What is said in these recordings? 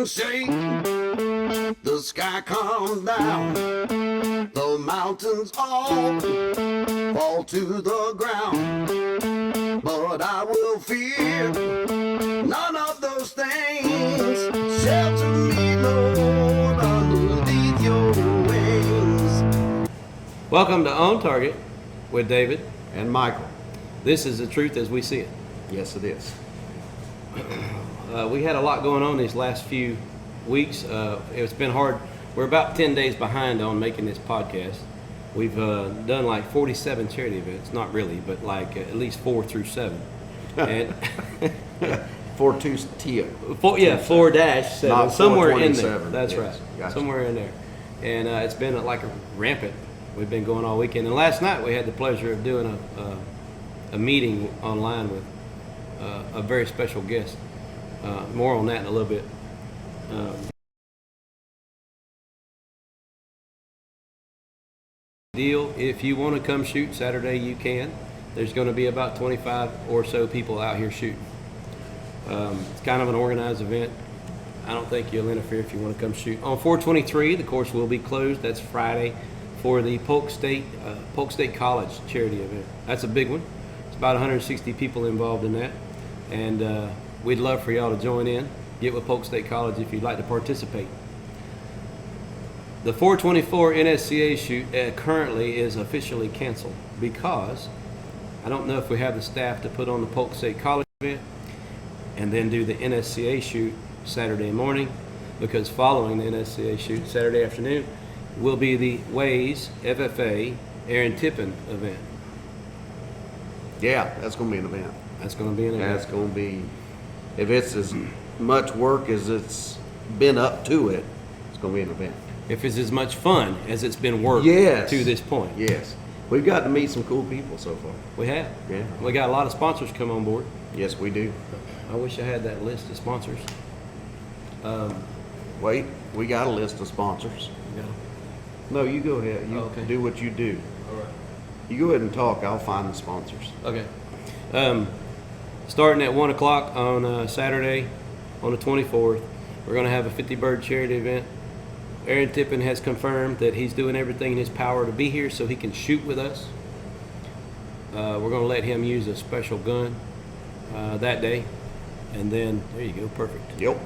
mountains shake, the sky comes down, the mountains all fall to the ground. But I will fear none of those things. Shelter me, Lord, underneath your wings. Welcome to On Target with David and Michael. This is the truth as we see it. Yes, it is. We had a lot going on these last few weeks. It's been hard. We're about 10 days behind on making this podcast. We've done like 47 charity events. Not really, but like at least 4 through 7. And 4-7. Not Somewhere in there. 427. That's Yes, right. gotcha. Somewhere in there. And it's been like a rampant. We've been going all weekend. And last night we had the pleasure of doing a meeting online with a very special guest. More on that in a little bit. Deal, if you want to come shoot Saturday, you can. There's going to be about 25 or so people out here shooting. It's kind of an organized event. I don't think you'll interfere if you want to come shoot. On 4/23, the course will be closed. That's Friday for the Polk State College charity event. That's a big one. It's about 160 people involved in that. And we'd love for y'all to join in. Get with Polk State College if you'd like to participate. The 424 NSCA shoot currently is officially canceled because I don't know if we have the staff to put on the Polk State College event and then do the NSCA shoot Saturday morning, because following the NSCA shoot Saturday afternoon will be the WHAYS FFA Aaron Tippin event. Yeah, that's going to be an event. That's going to be an event. That's going to be, if it's as much work as it's been up to it, it's going to be an event. If it's as much fun as it's been worked Yes. to this point. Yes. We've got to meet some cool people so far. We have. Yeah. We got a lot of sponsors come on board. Yes, we do. I wish I had that list of sponsors. Wait, we got a list of sponsors. You got 'em? No, you go ahead. You Okay. do what you do. All right. You go ahead and talk. I'll find the sponsors. Okay. Starting at 1 o'clock on Saturday, on the 24th, we're going to have a 50-bird charity event. Aaron Tippin has confirmed that he's doing everything in his power to be here so he can shoot with us. We're going to let him use a special gun that day. And then, there you go, perfect. Yep.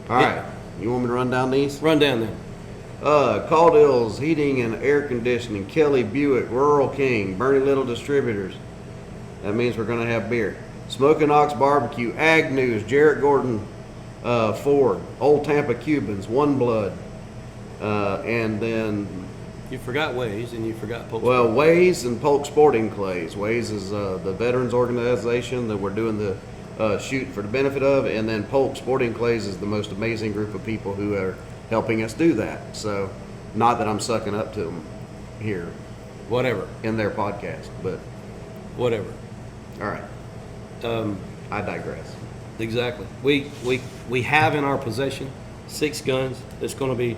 All right. You want me to run down these? Run down there. Cauldill's Heating and Air Conditioning, Kelly Buick, Rural King, Bernie Little Distributors. That means we're going to have beer. Smoking Ox Barbecue, Ag News, Jarrett Gordon Ford, Old Tampa Cubans, One Blood, and then, You forgot WHAYS and you forgot Polk. well, WHAYS and Polk Sporting Clays. WHAYS is the veterans organization that we're doing the shoot for the benefit of, and then Polk Sporting Clays is the most amazing group of people who are helping us do that. So, not that I'm sucking up to them here Whatever. in their podcast, but Whatever. all right. I digress. Exactly. We have in our possession 6 guns that's going to be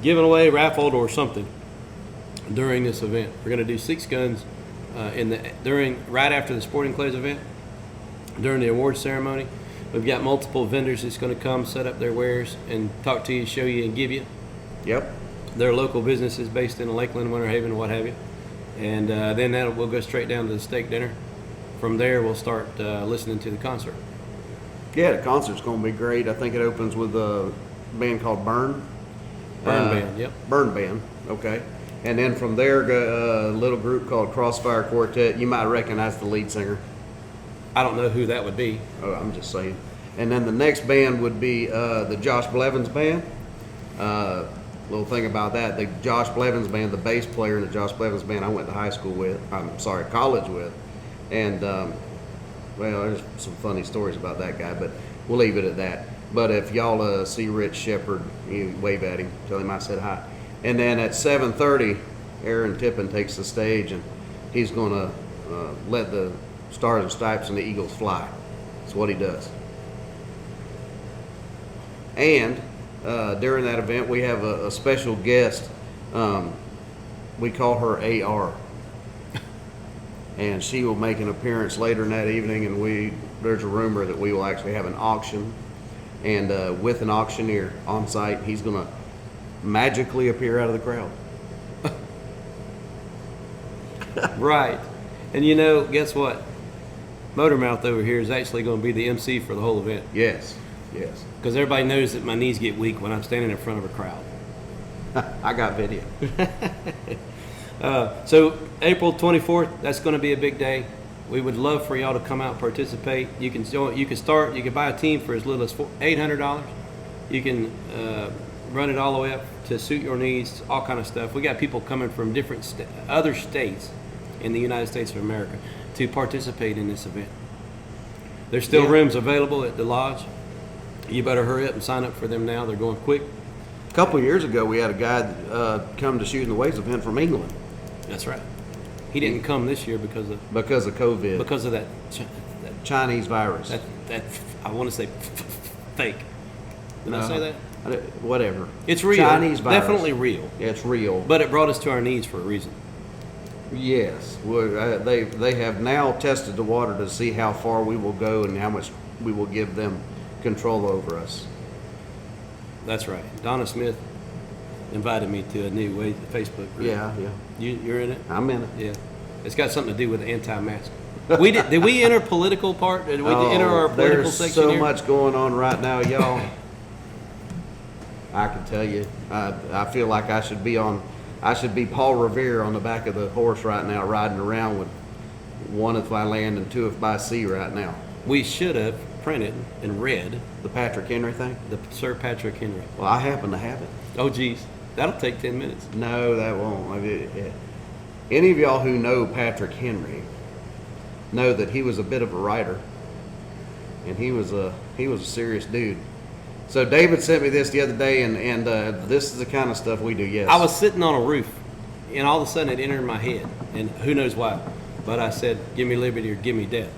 given away, raffled, or something during this event. We're going to do 6 guns right after the Sporting Clays event, during the awards ceremony. We've got multiple vendors that's going to come set up their wares and talk to you, show you, and give you. Yep. They're local businesses based in Lakeland, Winter Haven, what have you. And then we'll go straight down to the steak dinner. From there, we'll start listening to the concert. Yeah, the concert's going to be great. I think it opens with a band called Burn. Band, yep. Burn Band, okay. And then from there, a little group called Crossfire Quartet. You might recognize the lead singer. I don't know who that would be. Oh, I'm just saying. And then the next band would be the Josh Blevins Band. Little thing about that, the Josh Blevins Band, the bass player in the Josh Blevins Band I went to college with. And, well, there's some funny stories about that guy, but we'll leave it at that. But if y'all see Rich Shepard, you wave at him, tell him I said hi. And then at 7:30, Aaron Tippin takes the stage, and he's going to let the Stars and Stripes and the Eagles fly. That's what he does. And during that event, we have a special guest. We call her AR. And she will make an appearance later in that evening, and there's a rumor that we will actually have an auction and with an auctioneer on site. He's going to magically appear out of the crowd. Right. And you know, guess what? Motormouth over here is actually going to be the MC for the whole event. Yes, yes. Because everybody knows that my knees get weak when I'm standing in front of a crowd. I got video. So April 24th, that's going to be a big day. We would love for y'all to come out and participate. You can start. You can buy a team for as little as $800. You can run it all the way up to suit your needs, all kind of stuff. We got people coming from different other states in the United States of America to participate in this event. There's still rooms available at the lodge. You better hurry up and sign up for them now. They're going quick. A couple of years ago, we had a guy come to Shooting the Ways event from England. That's right. He didn't come this year because of COVID. Because of that Chinese virus. that I want to say fake. Did I say that? Whatever. It's real. Chinese virus. Definitely real. Yeah, it's real. But it brought us to our knees for a reason. Yes. Well, they have now tested the water to see how far we will go and how much we will give them control over us. That's right. Donna Smith invited me to a new Facebook group. Yeah. You're in it? I'm in it. Yeah. It's got something to do with the anti-mask. Did we enter political part? Did we enter our political there's section so here? much going on right now, y'all. I can tell you, I feel like I should be Paul Revere on the back of the horse right now, riding around with one by land and two by sea right now. We should have printed and read The Patrick Henry thing? the Sir Patrick Henry. Well, I happen to have it. Oh, geez. That'll take 10 minutes. No, that won't. Any of y'all who know Patrick Henry know that he was a bit of a writer, and he was a serious dude. So David sent me this the other day, and this is the kind of stuff we do. Yes, I was sitting on a roof, and all of a sudden it entered my head, and who knows why. But I said, give me liberty or give me death.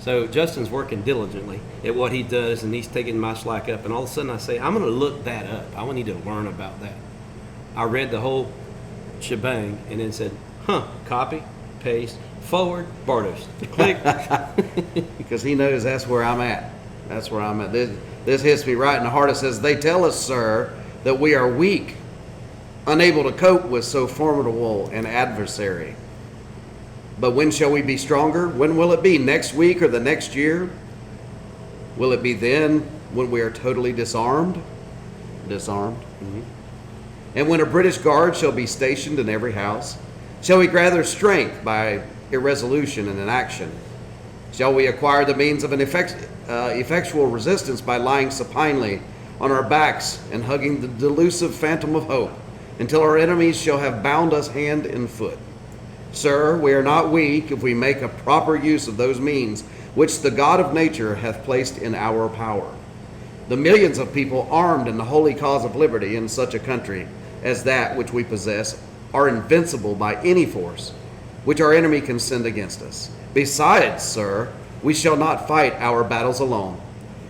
So Justin's working diligently at what he does, and he's taking my slack up. And all of a sudden I say, I'm going to look that up. I need to learn about that. I read the whole shebang and then said, copy, paste, forward, Bartos. Click. because he knows that's where I'm at. That's where I'm at. This hits me right in the heart. It says, they tell us, sir, that we are weak, unable to cope with so formidable an adversary. But when shall we be stronger? When will it be? Next week or the next year? Will it be then when we are totally disarmed? Disarmed. Mm-hmm. And when a British guard shall be stationed in every house? Shall we gather strength by irresolution and inaction? Shall we acquire the means of an effectual resistance by lying supinely on our backs and hugging the delusive phantom of hope until our enemies shall have bound us hand and foot? Sir, we are not weak if we make a proper use of those means which the God of nature hath placed in our power. The millions of people armed in the holy cause of liberty in such a country as that which we possess are invincible by any force which our enemy can send against us. Besides, sir, we shall not fight our battles alone.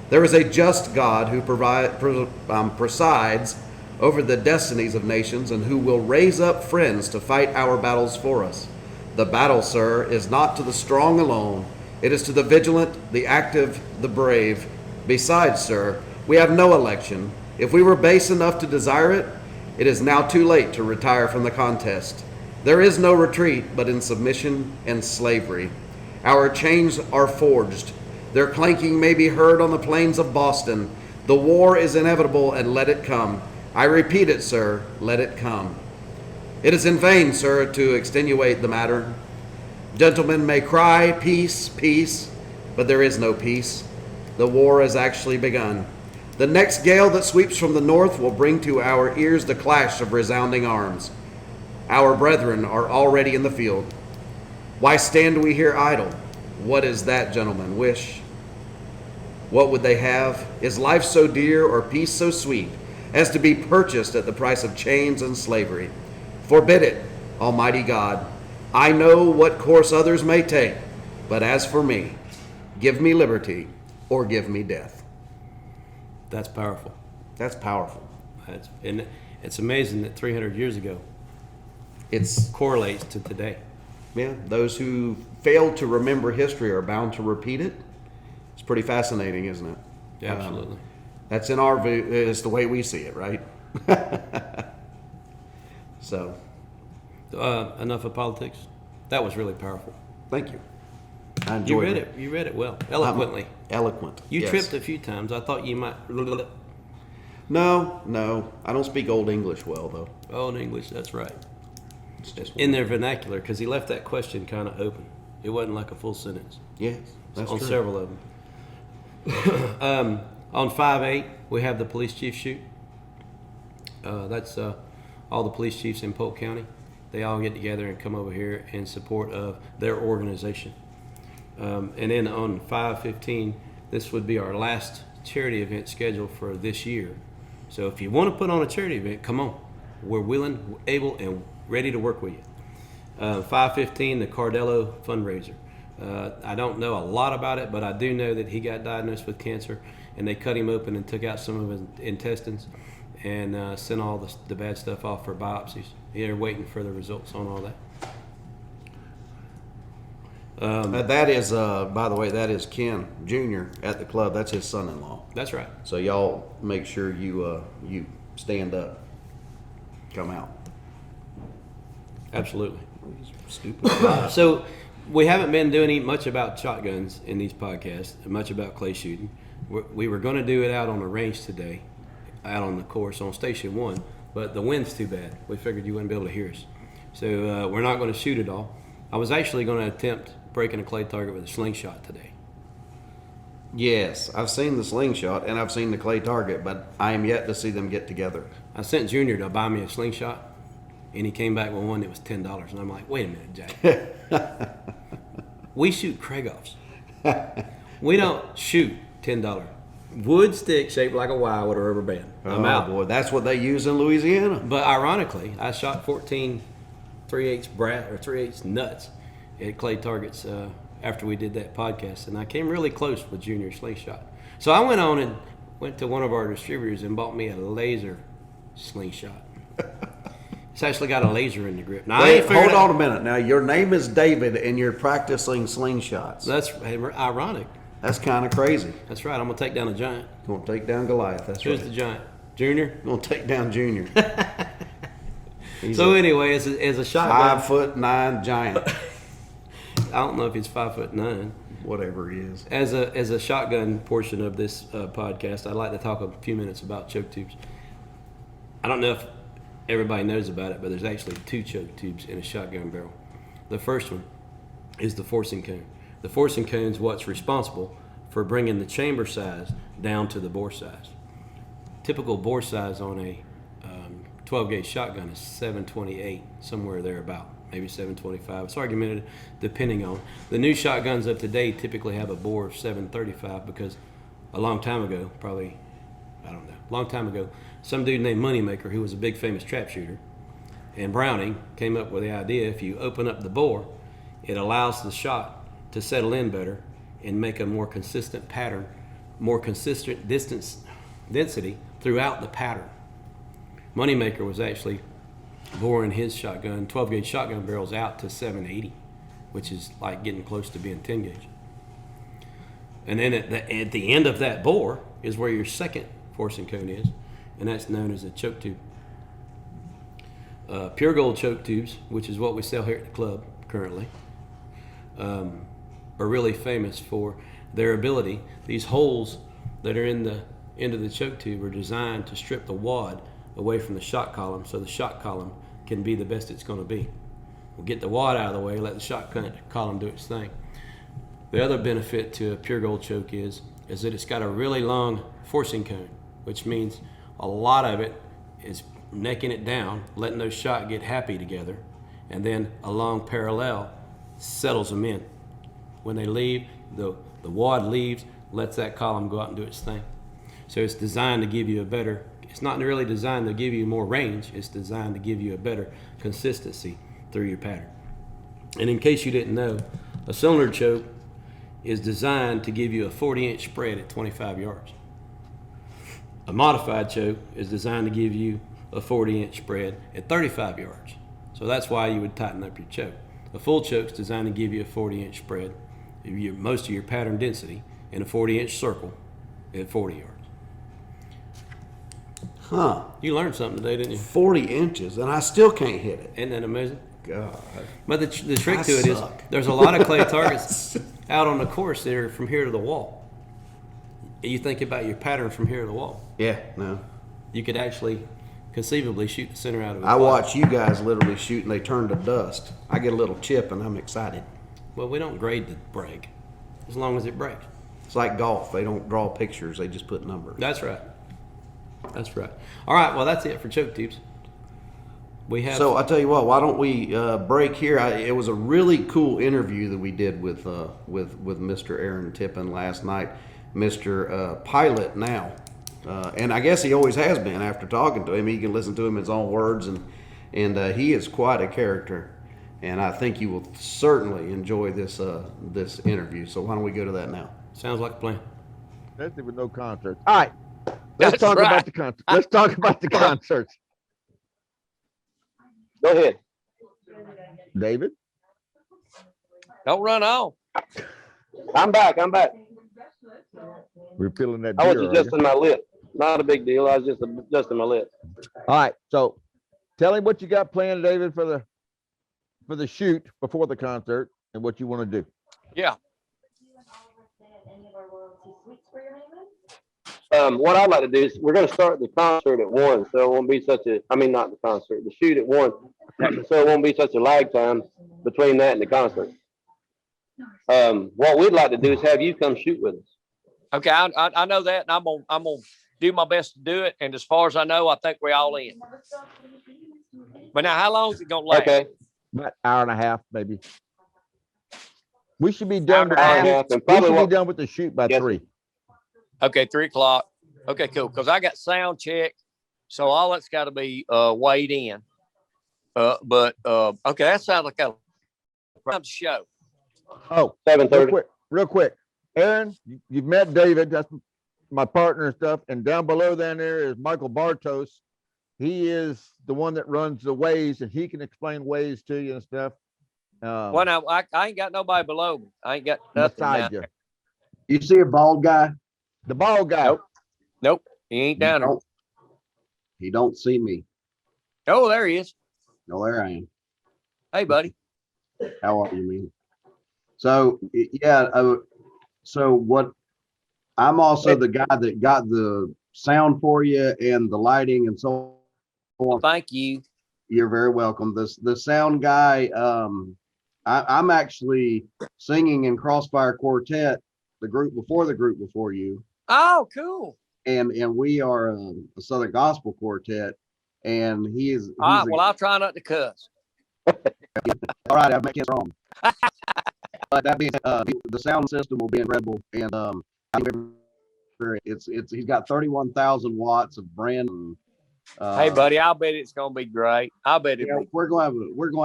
There is a just God who presides over the destinies of nations and who will raise up friends to fight our battles for us. The battle, sir, is not to the strong alone. It is to the vigilant, the active, the brave. Besides, sir, we have no election. If we were base enough to desire it, it is now too late to retire from the contest. There is no retreat but in submission and slavery. Our chains are forged. Their clanking may be heard on the plains of Boston. The war is inevitable, and let it come. I repeat it, sir, let it come. It is in vain, sir, to extenuate the matter. Gentlemen may cry, peace, peace, but there is no peace. The war has actually begun. The next gale that sweeps from the north will bring to our ears the clash of resounding arms. Our brethren are already in the field. Why stand we here idle? What is that, gentlemen, wish? What would they have? Is life so dear or peace so sweet as to be purchased at the price of chains and slavery? Forbid it, Almighty God. I know what course others may take, but as for me, give me liberty or give me death. That's powerful. That's powerful. And it's amazing that 300 years ago It correlates to today. Yeah, those who fail to remember history are bound to repeat it. It's pretty fascinating, isn't it? Yeah, absolutely. That's in our view. It's the way we see it, right? So, Enough of politics. That was really powerful. thank you. I You enjoyed read it. it. You read it well, eloquently. Eloquent. You yes. tripped a few times. I thought you might. No. I don't speak Old English well, though. Oh, in English, that's right. It's just In their vernacular, because he left that question kind of open. It wasn't like a full sentence. yes, that's on true. several of them. On 5/8, we have the police chief shoot. That's all the police chiefs in Polk County. They all get together and come over here in support of their organization. And then on 5/15, this would be our last charity event scheduled for this year. So if you want to put on a charity event, come on. We're willing, able, and ready to work with you. 5/15, the Cardello fundraiser. I don't know a lot about it, but I do know that he got diagnosed with cancer, and they cut him open and took out some of his intestines and sent all the bad stuff off for biopsies. They're waiting for the results on all that. That is, by the way, that is Ken Jr. at the club. That's his son-in-law. That's right. So y'all make sure you stand up, come out. Absolutely. Stupid. So we haven't been doing much about shotguns in these podcasts, much about clay shooting. We were going to do it out on the range today, out on the course on Station 1, but the wind's too bad. We figured you wouldn't be able to hear us. So we're not going to shoot it all. I was actually going to attempt breaking a clay target with a slingshot today. Yes, I've seen the slingshot and I've seen the clay target, but I am yet to see them get together. I sent Junior to buy me a slingshot, and he came back with one that was $10. And I'm like, wait a minute, Jack. We shoot Craigoffs. We don't shoot $10 wood stick shaped like a Y with a rubber band. I'm out. Boy, that's what they use in Louisiana. But ironically, I shot 14 3/8 brass or 3/8 nuts at clay targets after we did that podcast, and I came really close with Junior slingshot. So I went on and went to one of our distributors and bought me a laser slingshot. It's actually got a laser in the grip. Now, Wait, hold on a minute. Now, your name is David, and you're practicing slingshots. That's ironic. That's kind of crazy. That's right. I'm gonna take down a giant. You're going to take down Goliath. That's Who's right. the giant? Junior. You're going to take down Junior. So anyway, as a shotgun, 5'9" giant. I don't know if he's 5'9". Whatever he is. As a shotgun portion of this podcast, I'd like to talk a few minutes about choke tubes. I don't know if everybody knows about it, but there's actually two choke tubes in a shotgun barrel. The first one is the forcing cone. The forcing cone is what's responsible for bringing the chamber size down to the bore size. Typical bore size on a 12-gauge shotgun is 728, somewhere thereabout, maybe 725. It's argumented depending on. The new shotguns of today typically have a bore of 735 because a long time ago, some dude named Moneymaker, who was a big famous trap shooter, and Browning came up with the idea if you open up the bore, it allows the shot to settle in better and make a more consistent pattern, more consistent density throughout the pattern. Moneymaker was actually boring his shotgun, 12-gauge shotgun barrels out to 780, which is like getting close to being 10-gauge. And then at the end of that bore is where your second forcing cone is, and that's known as a choke tube. Pure gold choke tubes, which is what we sell here at the club currently, are really famous for their ability. These holes that are in the end of the choke tube are designed to strip the wad away from the shot column so the shot column can be the best it's going to be. We'll get the wad out of the way, let the shot column do its thing. The other benefit to a pure gold choke is that it's got a really long forcing cone, which means a lot of it is necking it down, letting those shots get happy together, and then a long parallel settles them in. When they leave, the wad leaves, lets that column go out and do its thing. So it's designed to give you it's not really designed to give you more range, it's designed to give you a better consistency through your pattern. And in case you didn't know, a cylinder choke is designed to give you a 40-inch spread at 25 yards. A modified choke is designed to give you a 40-inch spread at 35 yards. So that's why you would tighten up your choke. A full choke is designed to give you a 40-inch spread, most of your pattern density, in a 40-inch circle at 40 yards. Huh. You learned something today, didn't you? 40 inches, and I still can't hit it. Isn't that amazing? God. But the trick I to it is suck. there's a lot of clay targets out on the course that are from here to the wall. You think about your pattern from here to the wall. Yeah, no. You could actually conceivably shoot the center out of it. I watch you guys literally shoot and they turn to dust. I get a little chip and I'm excited. Well, we don't grade the break as long as it breaks. It's like golf. They don't draw pictures. They just put numbers. That's right. That's right. All right. Well, that's it for choke tubes. We have. So I tell you what, why don't we break here? It was a really cool interview that we did with Mr. Aaron Tippin last night, Mr. Pilot now, and I guess he always has been. After talking to him, he can listen to him in his own words, and he is quite a character, and I think you will certainly enjoy this interview. So why don't we go to that now? Sounds like a plan. Especially with no concerts. All right, let's talk about the concert. Let's talk about the concerts. Go ahead. David, Don't run off. I'm back. we're feeling that I was beer, are you? adjusting my lip. Not a big deal. I was just adjusting my lip. All right, so tell him what you got planned, David, for the shoot before the concert and what you want to do. Yeah. What I'd like to do is we're going to start the concert at 1, so it won't be such a, not the concert, the shoot at 1, so it won't be such a lag time between that and the concert. What we'd like to do is have you come shoot with us. Okay, I know that, and I'm gonna do my best to do it. And as far as I know, I think we're all in. But now, how long is it gonna last? Okay. About hour and a half, maybe. We should be done. Hour and a half, and We should probably be done with the shoot by Yes. 3. Okay, 3:00. Okay, cool. Because I got sound check, so all that's got to be weighed in. But okay, that sounds like a show. Oh, 7:30. real quick. Aaron, you've met David. That's my partner and stuff. And down below down there is Michael Bartos. He is the one that runs the WHAYS, and he can explain WHAYS to you and stuff. Well, now I ain't got nobody below me. I ain't got nothing. Beside Now. you. You see a bald guy? The bald guy. Nope, he ain't down there. He don't see me. Oh, there he is. No, there I am. Hey, buddy. How are you, man? So yeah, so what? I'm also the guy that got the sound for you and the lighting and so on. Thank you. You're very welcome. The sound guy. I'm actually singing in Crossfire Quartet, the group before you, Oh, cool. and we are a Southern Gospel quartet, and he's All right. Well, I'll try not to cuss. all right. I make it wrong. But that being said, the sound system will be incredible, and he's got 31,000 watts of brand. Hey, buddy, I'll bet it's gonna be great. I bet it. Yeah, we're gonna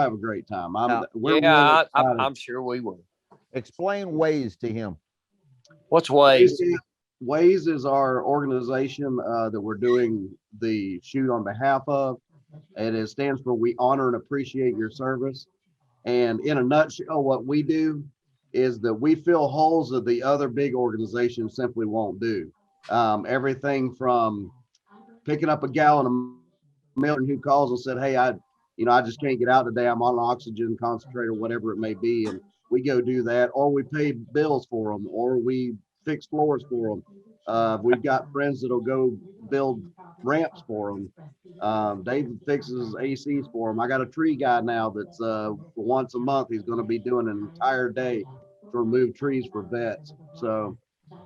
have a great time. We're really Yeah, excited. I'm sure we will. Explain WHAYS to him. What's WHAYS? WHAYS is our organization that we're doing the shoot on behalf of. It stands for We Honor and Appreciate Your Service. And in a nutshell, what we do is that we fill holes that the other big organizations simply won't do. Everything from picking up a gallon of milk who calls and said, hey, I just can't get out today. I'm on oxygen concentrate or whatever it may be. And we go do that, or we pay bills for them, or we fix floors for them. We've got friends that'll go build ramps for them. David fixes ACs for them. I got a tree guy now that's once a month, he's going to be doing an entire day to remove trees for vets. So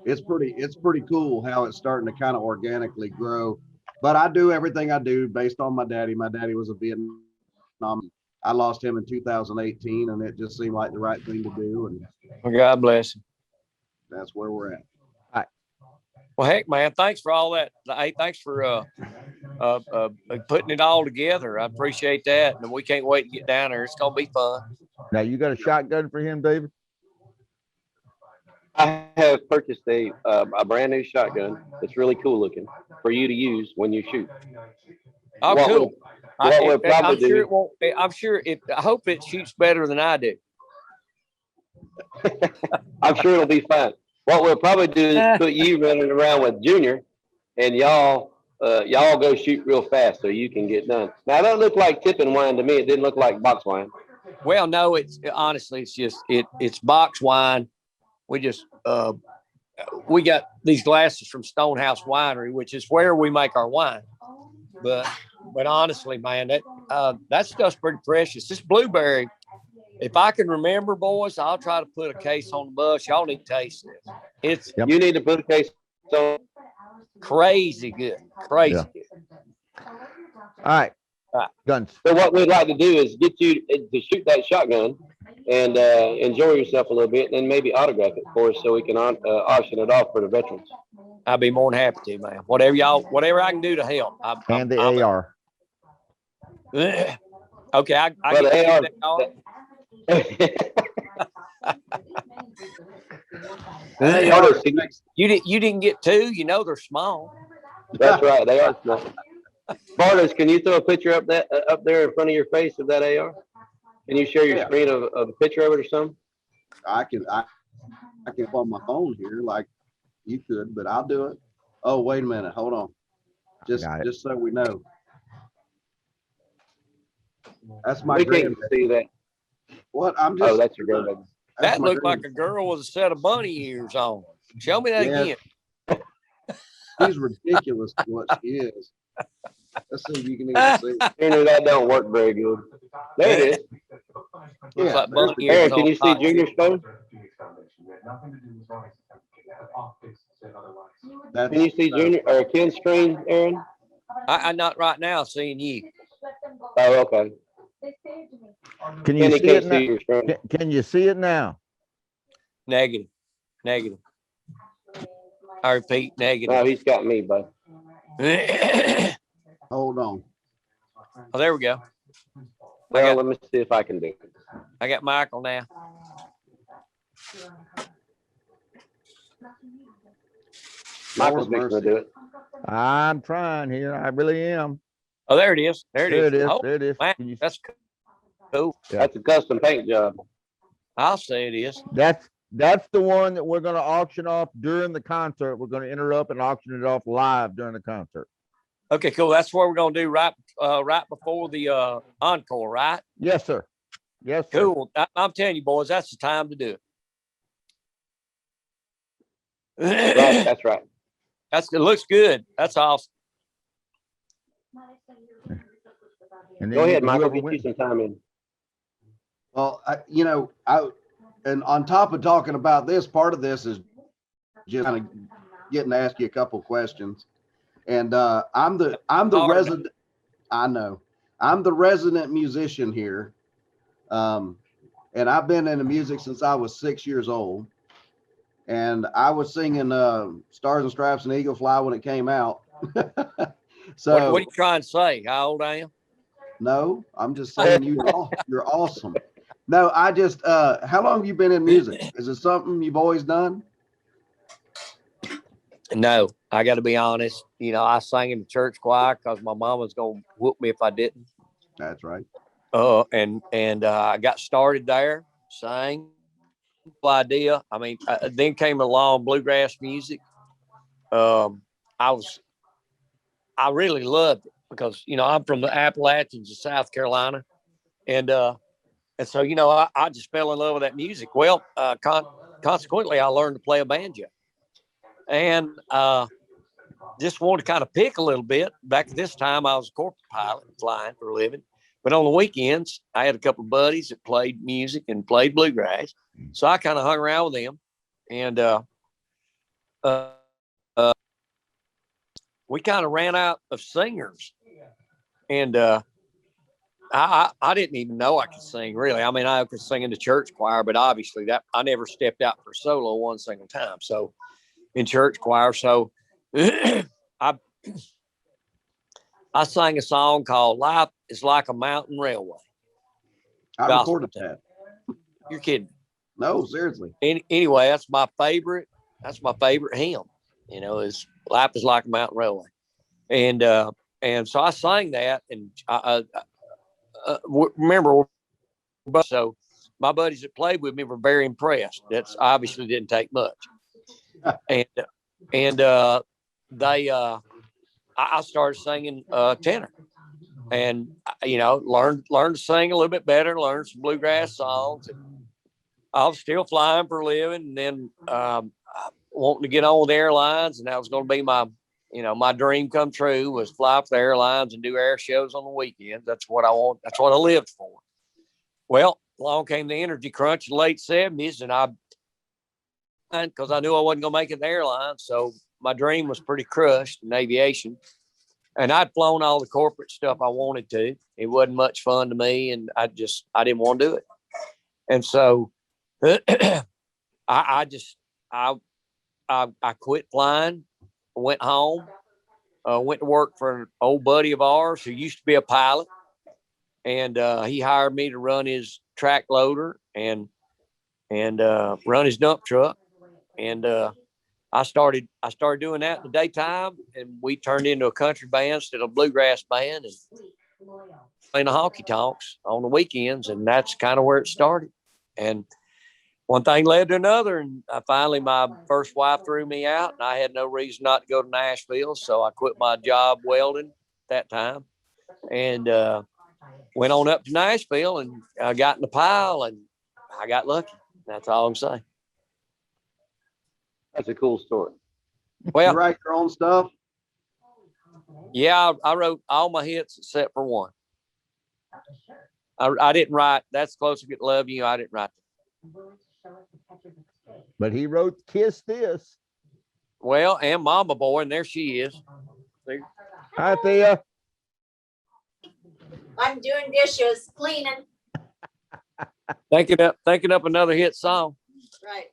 it's pretty cool how it's starting to kind of organically grow. But I do everything I do based on my daddy. My daddy was a Vietnam. I lost him in 2018, and it just seemed like the right thing to do. And Well, God bless him. that's where we're at. Well, heck, man, thanks for all that. Hey, thanks for putting it all together. I appreciate that, and we can't wait to get down there. It's gonna be fun. Now, you got a shotgun for him, David? I have purchased a brand new shotgun. It's really cool looking for you to use when you shoot. Oh, What cool. we'll- what we'll probably I'm sure do- it won't. I'm sure it. I hope it shoots better than I do. I'm sure it'll be fine. What we'll probably do is put you running around with Junior, and y'all y'all go shoot real fast so you can get done. Now that looked like tipping wine to me. It didn't look like box wine. Well, no, it's honestly, it's just it's box wine. We just we got these glasses from Stonehouse Winery, which is where we make our wine. But honestly, man, that stuff's pretty precious. This blueberry, if I can remember, boys, I'll try to put a case on the bus. Y'all need to taste this. It's You need to put a case on. crazy good, crazy Yeah. good. All right. Guns. So what we'd like to do is get you to shoot that shotgun and enjoy yourself a little bit, and then maybe autograph it for us so we can auction it off for the veterans. I'd be more than happy to, man. Whatever I can do to help. And the AR. Okay, I Well, get the AR. You didn't get two. You know they're small. That's right. They are small. Bartos, can you throw a picture up there in front of your face of that AR? Can you share your screen of a picture of it or something? I can on my phone here like you could, but I'll do it. Oh, wait a minute. Hold on. Just so we know. That's my We can't see that. What? I'm just. Oh, that's your grandbaby. That looked like a girl with a set of bunny ears on. Show me that again. She's ridiculous what she is. Let's see if you can even see. That don't work very good. There it is. Looks like bunny ears Aaron, on can you see top. Junior's phone? Can you see Junior or Ken's screen, Aaron? I'm not right now seeing you. Oh, okay. Can you Kenny see it can't see now? your screen. Can you see it now? Negative. I repeat, negative. No, he's got me, bud. Hold on. Oh, there we go. Well, let me see if I can do it. I got Michael now. Michael's fixing to do it. I'm trying here. I really am. Oh, there it is. There it is. Oh, There it is. man, Can you- that's cool. That's a custom paint job. I'll say it is. That's the one that we're going to auction off during the concert. We're going to interrupt and auction it off live during the concert. Okay, cool. That's what we're gonna do right before the encore, right? Yes, sir. Yes, sir. Cool. I'm telling you, boys, that's the time to do it. Right, that's right. It looks good. That's awesome. And then Go ahead, Michael. whoever Get you wins- some time in. Well, and on top of talking about this, part of this is just kind of getting to ask you a couple questions. And I'm the resident. I know I'm the resident musician here, and I've been into music since I was 6 years old. And I was singing "Stars and Stripes" and "Eagle Fly" when it came out. So what are you trying to say? How old I am? no, I'm just saying you're awesome. No, I just how long have you been in music? Is it something you've always done? No, I got to be honest. I sang in the church choir because my mom was gonna whoop me if I didn't. That's right. And I got started there, sang. No idea. I mean, then came along bluegrass music. I really loved it because I'm from the Appalachians of South Carolina, and so I just fell in love with that music. Well, consequently, I learned to play a banjo. And just wanted to kind of pick a little bit. Back at this time, I was a corporate pilot flying for a living. But on the weekends, I had a couple of buddies that played music and played bluegrass. So I kind of hung around with them. And we kind of ran out of singers. And I didn't even know I could sing, really. I mean, I could sing in the church choir, but obviously I never stepped out for solo one single time. So in church choir. So I sang a song called "Life is Like a Mountain Railway." I Gospel recorded tune. that. You're kidding. No, seriously. Anyway, that's my favorite hymn, is "Life is Like a Mountain Railway." And so I sang that, and I remember, so my buddies that played with me were very impressed. That's obviously didn't take much. And they I started singing tenor, and learned to sing a little bit better, learned some bluegrass songs. And I was still flying for a living, and then wanting to get on with airlines, and that was going to be my dream come true, was fly for the airlines and do air shows on the weekends. That's what I want. That's what I lived for. Well, along came the energy crunch in the late 70s, and because I knew I wasn't going to make it in the airlines, so my dream was pretty crushed in aviation. And I'd flown all the corporate stuff I wanted to. It wasn't much fun to me, and I didn't want to do it. And so I quit flying, went home, went to work for an old buddy of ours who used to be a pilot, and he hired me to run his track loader and run his dump truck. And I started doing that in the daytime, and we turned into a country band instead of a bluegrass band, and playing the honky tonks on the weekends, and that's kind of where it started. And one thing led to another, and finally my first wife threw me out, and I had no reason not to go to Nashville, so I quit my job welding at that time, and went on up to Nashville, and I got in the pile, and I got lucky. That's all I'm saying. That's a cool story. Well, You write your own stuff? yeah, I wrote all my hits except for one. I didn't write That's Close to Get Love You. I didn't write that. But he wrote Kiss This. Well, and Mama Boy, and there she is. See? Hi, Thea. I'm doing dishes, cleaning. Thinking up another hit song. Right.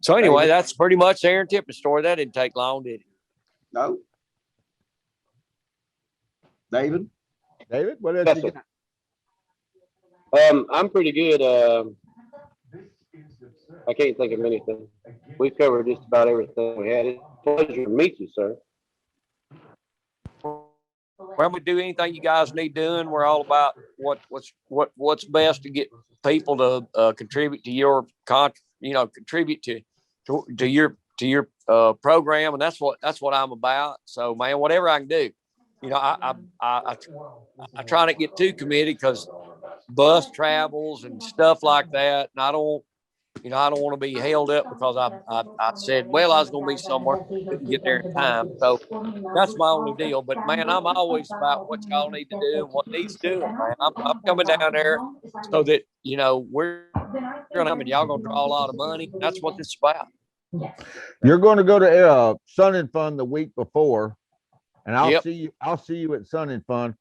So anyway, that's pretty much the Aaron Tippin story. That didn't take long, did it? No. David? David, what else Yes, you sir. got? I'm pretty good. I can't think of anything. We've covered just about everything we had. It's a pleasure to meet you, sir. When we do anything you guys need doing, we're all about what's best to get people to contribute to your contribute to your program, and that's what I'm about. So, man, whatever I can do, I try not to get too committed because bus travels and stuff like that, and I don't want to be held up because I said, well, I was going to be somewhere, couldn't get there in time. So that's my only deal. But man, I'm always about what y'all need to do and what needs doing, man. I'm coming down there so that, we're going to, y'all going to draw a lot of money. That's what this is about. You're going to go to Sun and Fun the week before, and I'll Yep. see you at Sun and Fun.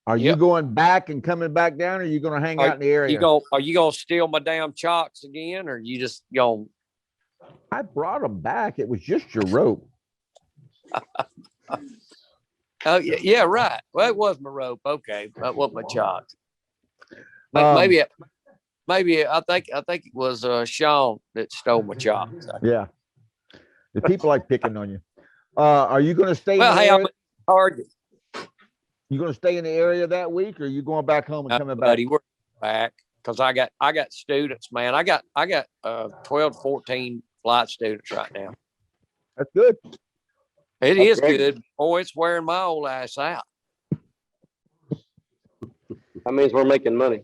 Are you Yep. going back and coming back down, or are you going to hang out in the area? Are you going to steal my damn chocks again, or you just going? I brought them back. It was just your rope. Oh yeah, right. Well, it was my rope. Okay, that wasn't my chocks. Um, Maybe I think it was Sean that stole my chocks. Yeah. The people like picking on you. Are you going to stay? Well, in the hey, area? I'm argue. You going to stay in the area that week, or are you going back home and coming back? Buddy, we're back because I got students, man. I got 12 to 14 flight students right now. That's good. It That's is great. good. Boy, it's wearing my old ass out. That means we're making money.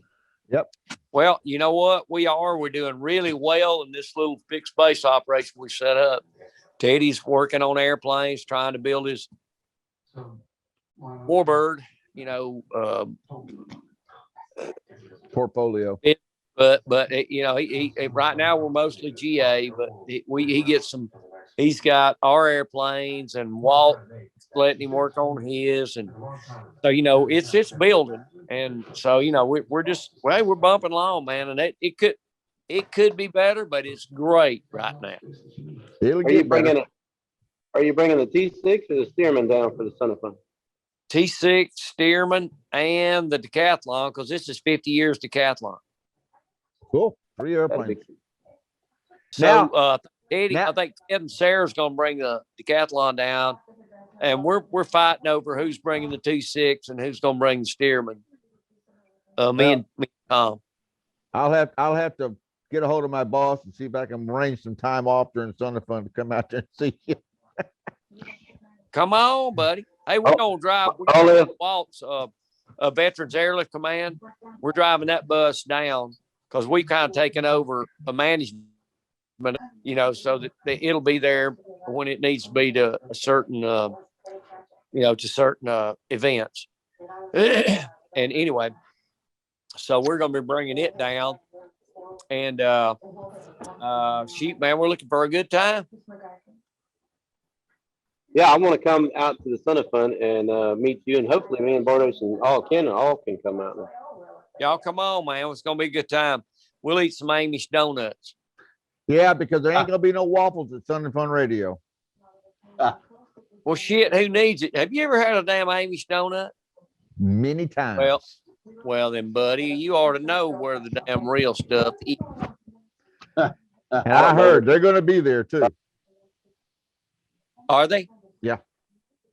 Well, you know what? We're doing really well in this little fixed base operation we set up. Teddy's working on airplanes, trying to build his warbird, Portfolio. but he right now we're mostly GA, but he gets some. He's got our airplanes, and Walt letting him work on his, and so it's building, and so we're bumping along, man, and it could be better, but it's great right now. It'll Are you get better. bringing the T6 or the Stearman down for the Son of Fun? T6, Stearman, and the decathlon, because this is 50 years decathlon. Cool. 3 airplanes. So Eddie, now- I think Ted and Sarah's going to bring the decathlon down, and we're fighting over who's bringing the T6 and who's going to bring the Stearman. Me and Tom. I'll have to get a hold of my boss and see if I can arrange some time off during Son of Fun to come out there and see you. Come on, buddy. Hey, we're gonna drive. We're I'll gonna live. waltz Veterans Airlift Command. We're driving that bus down because we've kind of taken over a management, you know, so that it'll be there when it needs to be to a certain, you know, to certain events. And anyway, so we're gonna be bringing it down, and shoot, man, we're looking for a good time. Yeah, I want to come out to the Son of Fun and meet you, and hopefully me and Bartos and all can come out there. Y'all come on, man. It's gonna be a good time. We'll eat some Amish donuts. Yeah, because there ain't gonna be no waffles at Son and Fun Radio. Well, shit, who needs it? Have you ever had a damn Amish donut? Many times. Well, then, buddy, you ought to know where the damn real stuff is. And I heard they're gonna be there too. Are they? Yeah.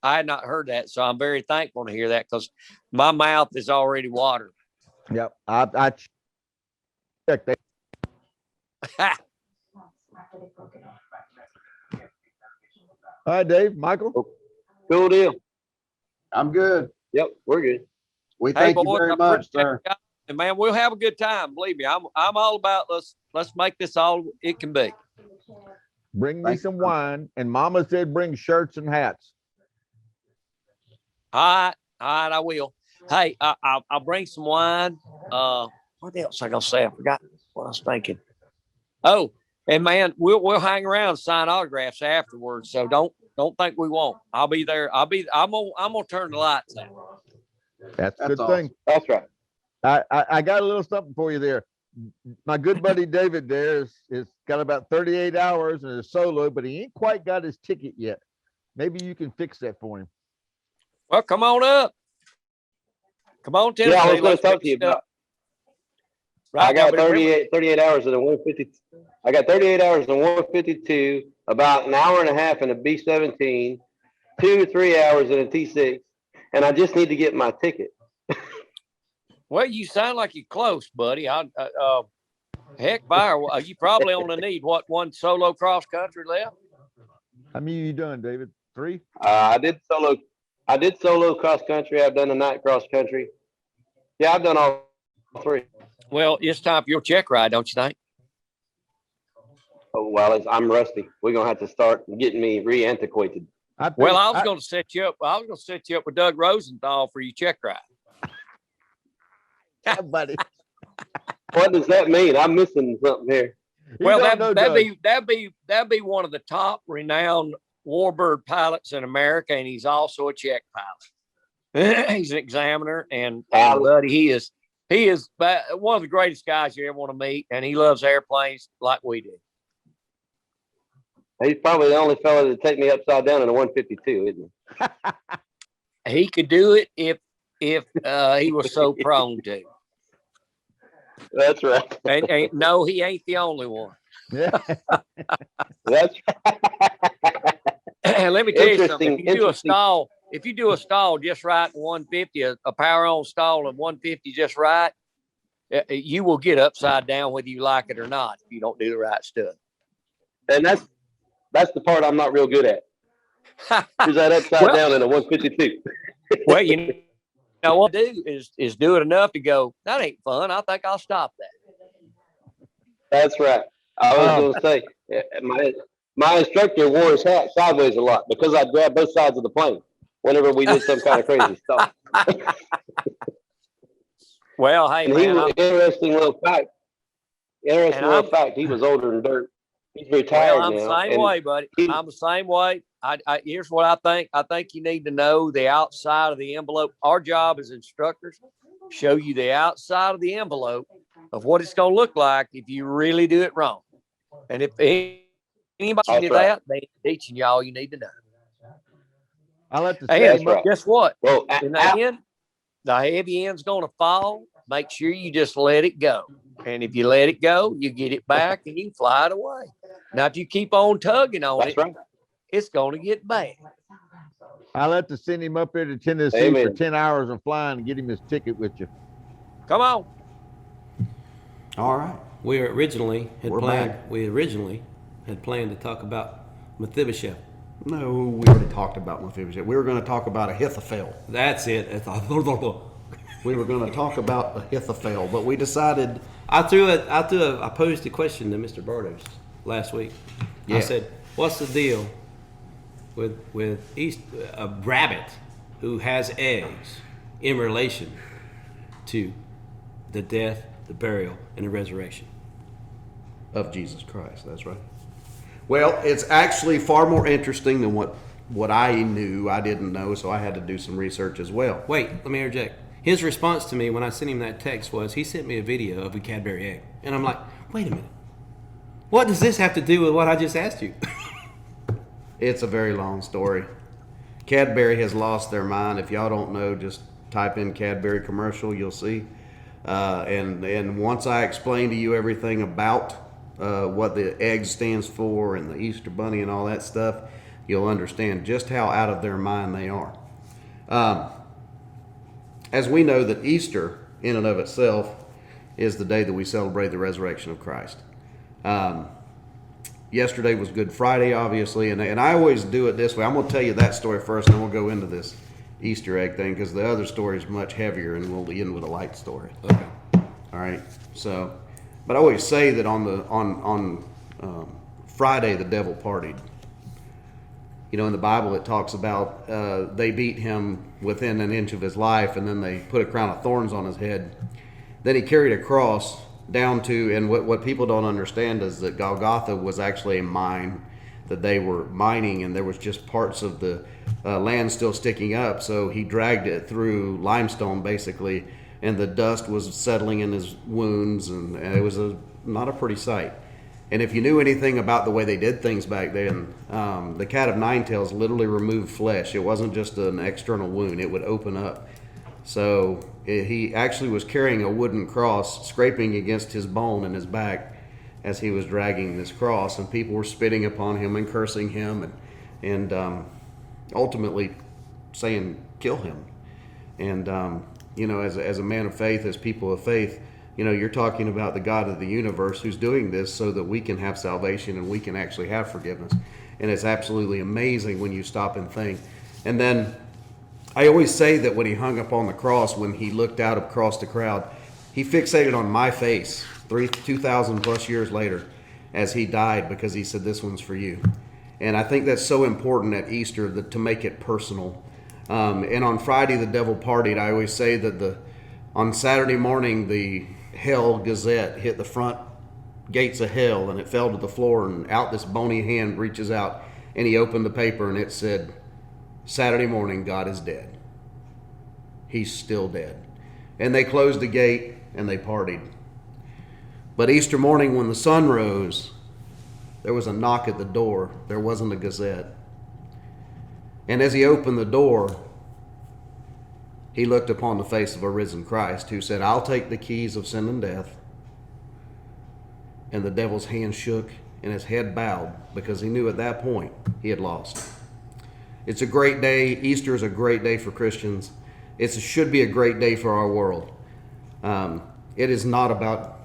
I had not heard that, so I'm very thankful to hear that because my mouth is already watered. Yep. I checked that. All right, Dave, Michael. Cool deal. I'm good. Yep, we're good. We Hey, thank you boys, very I much, appreciate sir. it. And man, we'll have a good time. Believe me, I'm all about let's make this all it can be. Bring me Thank some you. wine. And Mama said bring shirts and hats. All right, I will. Hey, I'll bring some wine. What else I gonna say? I forgot what I was thinking. Oh, and man, we'll hang around and sign autographs afterwards. So don't think we won't. I'll be there. I'm gonna turn the lights out. That's a That's good thing. That's right. I got a little something for you there. My good buddy David there is got about 38 hours and is solo, but he ain't quite got his ticket yet. Maybe you can fix that for him. Well, come on up. Come on, Tennessee. Yeah, I was going Let's to talk fix to you it up. about. Right I got now, but remember- 38 hours in a 150. I got 38 hours in 152, about an hour and a half in a B-17, 2 to 3 hours in a T6, and I just need to get my ticket. Well, you sound like you're close, buddy. Heck, fire. You probably only need one solo cross country left. How many you done, David? 3? I did solo cross country. I've done the night cross country. Yeah, I've done all 3. Well, it's time for your check ride, don't you think? Oh, well, I'm rusty. We're gonna have to start getting me re-antiquated. Well, I was going to set you up. I was going to set you up with Doug Rosenthal for your check ride. Yeah, buddy. What does that mean? I'm missing something here. Well, don't know, Doug. that'd be one of the top renowned warbird pilots in America, and he's also a check pilot. He's an examiner, and buddy, he is one of the greatest guys you ever want to meet, and he loves airplanes like we do. He's probably the only fellow to take me upside down in a 152, isn't he? He could do it if he was so prone to. That's right. And no, he ain't the only one. Yeah. That's And let me tell you something. Interesting. If you do a stall just right in 150, a power on stall in 150 just right, you will get upside down whether you like it or not if you don't do the right stuff. And that's the part I'm not real good at. Is that upside down in a 152? Well, you know what to do is do it enough to go, that ain't fun. I think I'll stop that. That's right. I was going to say, my instructor wore his hat sideways a lot because I'd grab both sides of the plane whenever we did some kind of crazy stuff. Well, hey, And he man, was interesting little fact. He was older than dirt. He's retired I'm now. the same way, buddy. I'm the same way. Here's what I think. I think you need to know the outside of the envelope. Our job as instructors, show you the outside of the envelope of what it's going to look like if you really do it wrong. And if anybody did that, they're teaching you all you need to know. I like to And say, guess what? Well, In the end, the heavy end's going to fall. Make sure you just let it go. And if you let it go, you get it back and you fly it away. Now, if you keep on tugging on that's it, right. it's going to get bad. I like to send him up here to Tennessee Amen. for 10 hours of flying and get him his ticket with you. Come on. All right. We originally had We're planned. back. We originally had planned to talk about Mephibosheth. No, we already talked about Mephibosheth. We were going to talk about Ahithophel. That's it. We were going to talk about Ahithophel, but we decided. I posed a question to Mr. Bartos last week. Yeah. I said, "What's the deal with a rabbit who has eggs in relation to the death, the burial, and the resurrection?" Of Jesus Christ, that's right. Well, it's actually far more interesting than what I knew. I didn't know, so I had to do some research as well. Wait, let me interject. His response to me when I sent him that text was he sent me a video of a Cadbury egg. And I'm like, wait a minute. What does this have to do with what I just asked you? It's a very long story. Cadbury has lost their mind. If y'all don't know, just type in Cadbury commercial, you'll see. And once I explain to you everything about what the egg stands for and the Easter Bunny and all that stuff, you'll understand just how out of their mind they are. As we know that Easter, in and of itself, is the day that we celebrate the resurrection of Christ. Yesterday was Good Friday, obviously, and I always do it this way. I'm going to tell you that story first, and then we'll go into this Easter egg thing, because the other story is much heavier, and we'll end with a light story. Okay. All right. So, but I always say that on Friday the devil partied. You know, in the Bible it talks about they beat him within an inch of his life, and then they put a crown of thorns on his head. Then he carried a cross down to, and what people don't understand is that Golgotha was actually a mine that they were mining, and there was just parts of the land still sticking up. So he dragged it through limestone basically, and the dust was settling in his wounds, and it was not a pretty sight. And if you knew anything about the way they did things back then, the cat of nine tails literally removed flesh. It wasn't just an external wound, it would open up. So he actually was carrying a wooden cross, scraping against his bone in his back as he was dragging this cross, and people were spitting upon him and cursing him and ultimately saying, kill him. And, you know, as a man of faith, as people of faith, you know, you're talking about the God of the universe who's doing this so that we can have salvation and we can actually have forgiveness. And it's absolutely amazing when you stop and think. And then I always say that when he hung up on the cross, when he looked out across the crowd, he fixated on my face 2,000 plus years later as he died, because he said, this one's for you. And I think that's so important at Easter to make it personal. And on Friday, the devil partied. I always say that on Saturday morning, the Hell Gazette hit the front gates of hell, and it fell to the floor, and out this bony hand reaches out, and he opened the paper, and it said, Saturday morning, God is dead. He's still dead. And they closed the gate, and they partied. But Easter morning, when the sun rose, there was a knock at the door. There wasn't a Gazette. And as he opened the door, he looked upon the face of a risen Christ, who said, I'll take the keys of sin and death. And the devil's hand shook and his head bowed, because he knew at that point he had lost. It's a great day. Easter is a great day for Christians. It should be a great day for our world. It is not about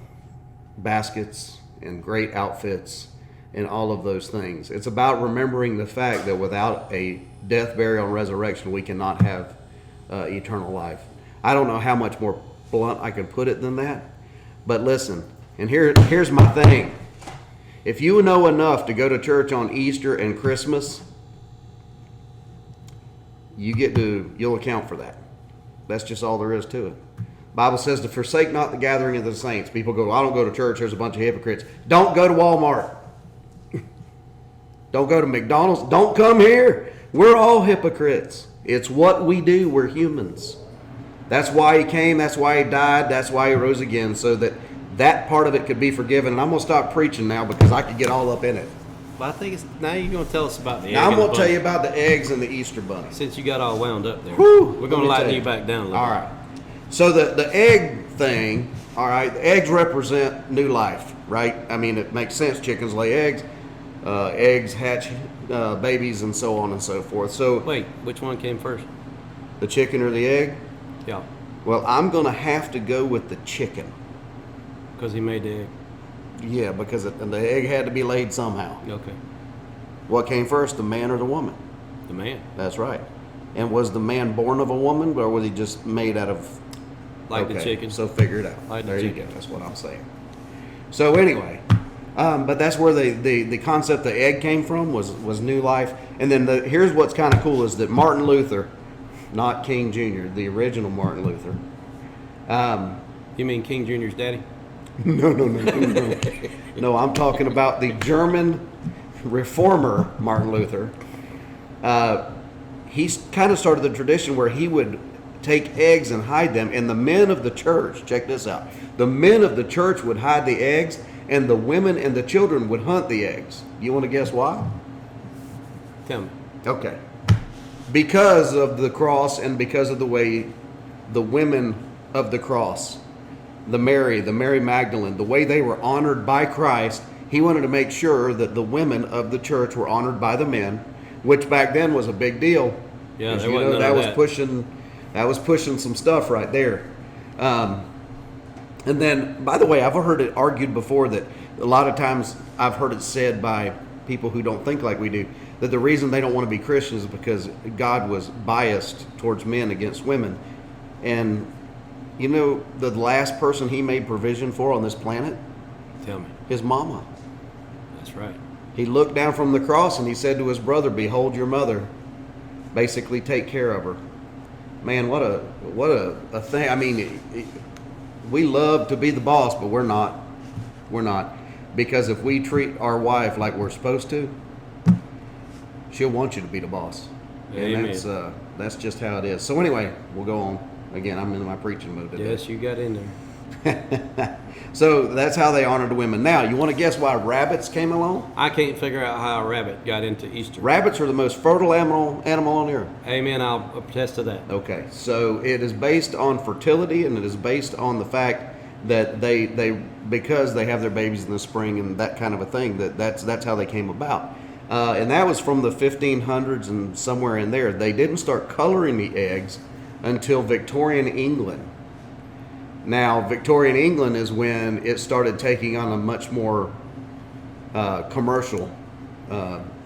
baskets and great outfits and all of those things. It's about remembering the fact that without a death, burial, and resurrection, we cannot have eternal life. I don't know how much more blunt I can put it than that, but listen, and here's my thing. If you know enough to go to church on Easter and Christmas, you'll account for that. That's just all there is to it. Bible says to forsake not the gathering of the saints. People go, I don't go to church, there's a bunch of hypocrites. Don't go to Walmart. Don't go to McDonald's. Don't come here. We're all hypocrites. It's what we do. We're humans. That's why he came. That's why he died. That's why he rose again, so that part of it could be forgiven. And I'm going to stop preaching now, because I could get all up in it. Well, I think now you're going to tell us about the egg. Now I'm and the going to tell bunny. you about the eggs and the Easter bunny. Since you got all wound up there, Whew, we're let going me to lighten tell you back down a little All right. So the egg thing, all right, the eggs represent new life, right? I mean, it makes sense. Chickens lay eggs. Eggs hatch babies, and so on and so forth. So Wait, which one came first? the chicken or the egg? Yeah, Well, I'm going to have to go with the chicken. because he made the egg. Yeah, because the egg had to be laid somehow. Okay. What came first, the man or the woman? The man. That's right. And was the man born of a woman, or was he just made out of? Like the Okay, chicken. So figure it out. Like the there you chicken. go. That's what I'm saying. So anyway, but that's where the concept the egg came from was new life. And then here's what's kind of cool is that Martin Luther, not King Jr., the original Martin Luther. You mean King Jr.'s daddy? No. No, I'm talking about the German reformer Martin Luther. He kind of started the tradition where he would take eggs and hide them, and the men of the church, check this out, the men of the church would hide the eggs, and the women and the children would hunt the eggs. You want to guess why? Tell me. Okay. Because of the cross and because of the way the women of the cross, the Mary Magdalene, the way they were honored by Christ, he wanted to make sure that the women of the church were honored by the men, which back then was a big deal. Yeah, 'Cause, there wasn't none of that was pushing some stuff right there. And then, by the way, I've heard it argued before that a lot of times I've heard it said by people who don't think like we do, that the reason they don't want to be Christians is because God was biased towards men against women. And you know, the last person he made provision for on this planet? Tell me. His mama. That's right. He looked down from the cross and he said to his brother, "Behold your mother." Basically, take care of her. Man, what a thing. I mean, we love to be the boss, but we're not. We're not. Because if we treat our wife like we're supposed to, she'll want you to be the boss. Amen. And that's just how it is. So anyway, we'll go on. Again, I'm in my preaching mode today. Yes, you got in there. So that's how they honored the women. Now, you want to guess why rabbits came along? I can't figure out how a rabbit got into Easter. Rabbits are the most fertile animal on earth. Amen. I'll attest to that. Okay, so it is based on fertility, and it is based on the fact that they because they have their babies in the spring and that kind of a thing. That's how they came about, and that was from the 1500s and somewhere in there. They didn't start coloring the eggs until Victorian England. Now, Victorian England is when it started taking on a much more commercial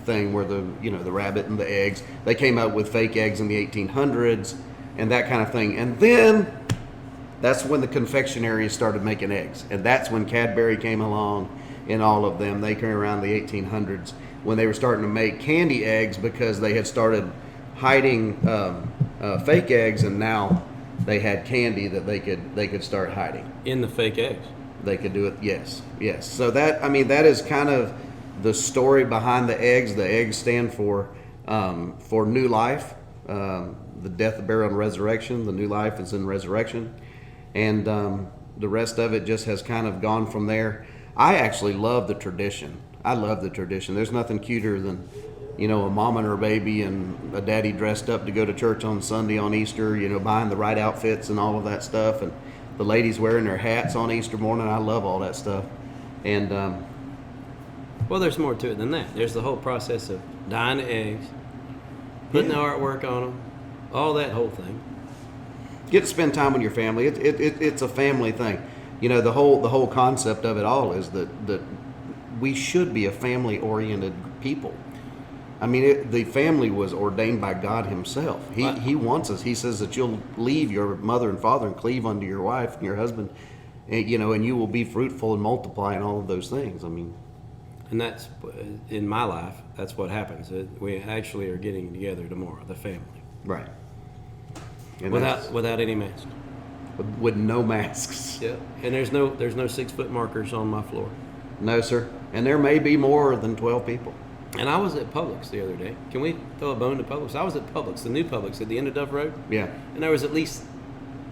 thing, where the rabbit and the eggs. They came out with fake eggs in the 1800s and that kind of thing, and then that's when the confectionaries started making eggs, and that's when Cadbury came along and all of them. They came around the 1800s when they were starting to make candy eggs because they had started hiding fake eggs, and now they had candy that they could start hiding. In the fake eggs. They could do it. Yes. So that is kind of the story behind the eggs. The eggs stand for new life, the death, burial, and resurrection. The new life is in resurrection, and the rest of it just has kind of gone from there. I actually love the tradition. I love the tradition. There's nothing cuter than a mom and her baby and a daddy dressed up to go to church on Sunday on Easter, buying the right outfits and all of that stuff, and the ladies wearing their hats on Easter morning. I love all that stuff. And well, there's more to it than that. There's the whole process of dyeing the eggs, putting the artwork on them, all that whole thing. Get to spend time with your family. It's a family thing. The whole concept of it all is that we should be a family-oriented people. I mean, the family was ordained by God himself. He wants us. He says that you'll leave your mother and father and cleave unto your wife and your husband, and you will be fruitful and multiply and all of those things. I mean, and that's, in my life, that's what happens. We actually are getting together tomorrow, the family. right. And Without any mask. with no masks. Yeah. And there's no 6-foot markers on my floor. No, sir. And there may be more than 12 people. And I was at Publix the other day. Can we throw a bone to Publix? I was at Publix, the new Publix at the end of Duff Road. Yeah. And there was at least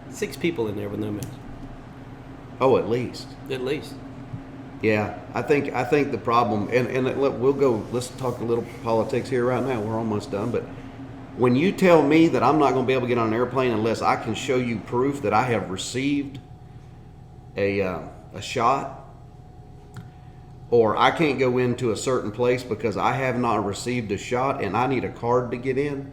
6 people in there with no mask. Oh, at least. At least. Yeah, I think the problem, and let's talk a little politics here right now. We're almost done, but when you tell me that I'm not going to be able to get on an airplane unless I can show you proof that I have received a shot, or I can't go into a certain place because I have not received a shot and I need a card to get in,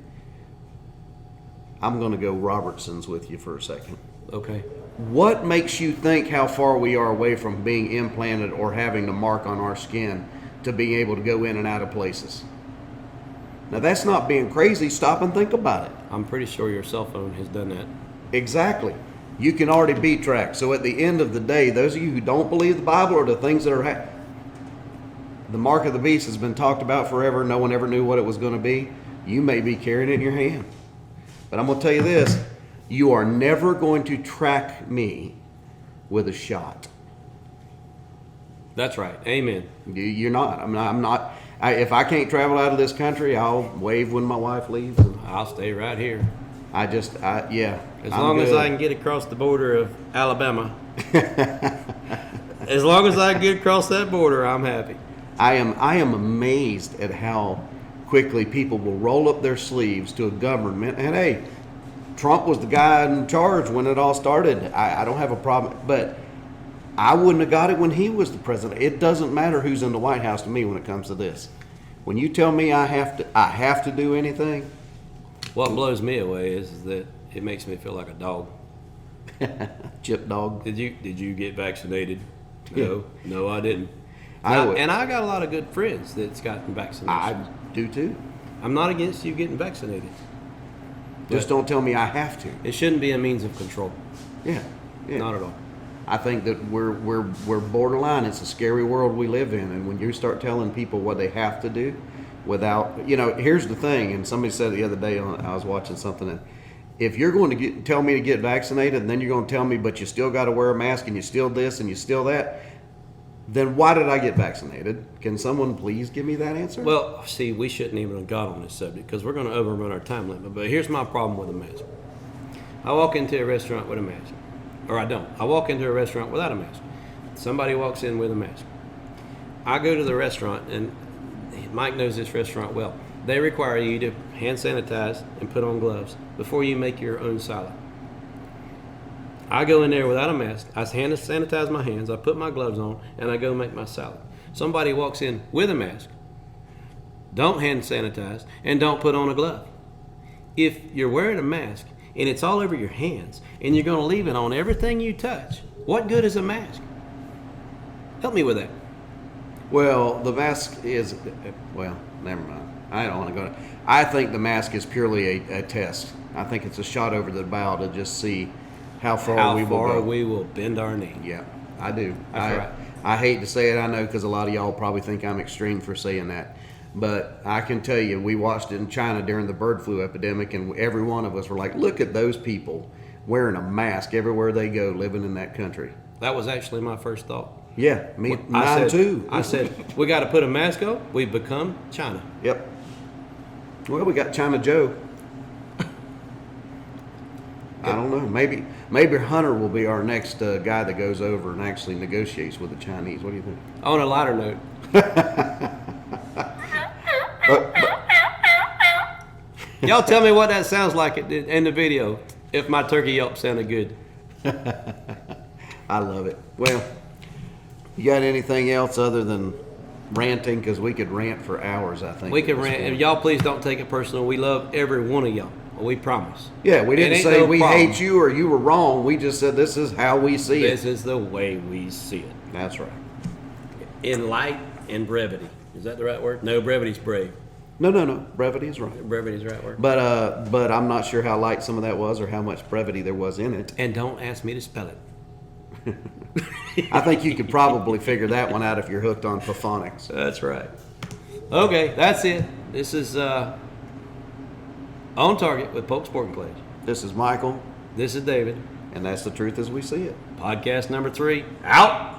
I'm going to go Robertson's with you for a second. Okay. What makes you think how far we are away from being implanted or having the mark on our skin to being able to go in and out of places? Now, that's not being crazy. Stop and think about it. I'm pretty sure your cell phone has done that. Exactly. You can already be tracked. So at the end of the day, those of you who don't believe the Bible or the things that are the mark of the beast has been talked about forever. No one ever knew what it was going to be. You may be carrying it in your hand. But I'm going to tell you this. You are never going to track me with a shot. That's right. Amen. You're not. I'm not. If I can't travel out of this country, I'll wave when my wife leaves. And I'll stay right here. Yeah. As I'm long as good. I can get across the border of Alabama. As long as I can get across that border, I'm happy. I am amazed at how quickly people will roll up their sleeves to a government. And hey, Trump was the guy in charge when it all started. I don't have a problem, but I wouldn't have got it when he was the president. It doesn't matter who's in the White House to me when it comes to this. When you tell me I have to do anything. What blows me away is that it makes me feel like a dog. Chip dog. Did you get vaccinated? No, no, I didn't. And I got a lot of good friends that's gotten vaccinated. I do too. I'm not against you getting vaccinated. Just don't tell me I have to. It shouldn't be a means of control. Yeah. Not at all. I think that we're borderline. It's a scary world we live in, and when you start telling people what they have to do, without, here's the thing. And somebody said the other day, I was watching something, and if you're going to tell me to get vaccinated, and then you're going to tell me, but you still got to wear a mask, and you still this, and you still that, then why did I get vaccinated? Can someone please give me that answer? Well, see, we shouldn't even have got on this subject because we're going to overrun our time limit. But here's my problem with a mask. I walk into a restaurant with a mask. Or I don't. I walk into a restaurant without a mask. Somebody walks in with a mask. I go to the restaurant, and Mike knows this restaurant well. They require you to hand sanitize and put on gloves before you make your own salad. I go in there without a mask. I hand sanitize my hands. I put my gloves on, and I go make my salad. Somebody walks in with a mask, don't hand sanitize, and don't put on a glove. If you're wearing a mask and it's all over your hands, and you're going to leave it on everything you touch, what good is a mask? Help me with that. Well, the mask is, never mind. I don't want to go. I think the mask is purely a test. I think it's a shot over the bow to just see how far we will go. Bend our knee. Yeah, I do. That's right. I hate to say it, I know, because a lot of y'all probably think I'm extreme for saying that. But I can tell you, we watched it in China during the bird flu epidemic, and every one of us were like, look at those people wearing a mask everywhere they go, living in that country. That was actually my first thought. Yeah, mine too. I said, we got to put a mask on. We've become China. Yep. Well, we got China Joe. I don't know. Maybe Hunter will be our next guy that goes over and actually negotiates with the Chinese. What do you think? On a lighter note. Y'all tell me what that sounds like in the video if my turkey yelp sounded good. I love it. Well, you got anything else other than ranting? Because we could rant for hours, I think. We could rant. And y'all please don't take it personal. We love every one of y'all. We promise. Yeah, we didn't say we problem. hate you or you were wrong. We just said this is how we see it. This is the way we see it. That's right. In light and brevity. Is that the right word? No, brevity's brave. No. Brevity is right. Brevity's the right word. But I'm not sure how light some of that was or how much brevity there was in it. And don't ask me to spell it. I think you could probably figure that one out if you're hooked on Pophonics. That's right. Okay, that's it. This is On Target with Polk Sporting Clays. This is Michael. This is David. And that's the truth as we see it. Podcast number 3. Out.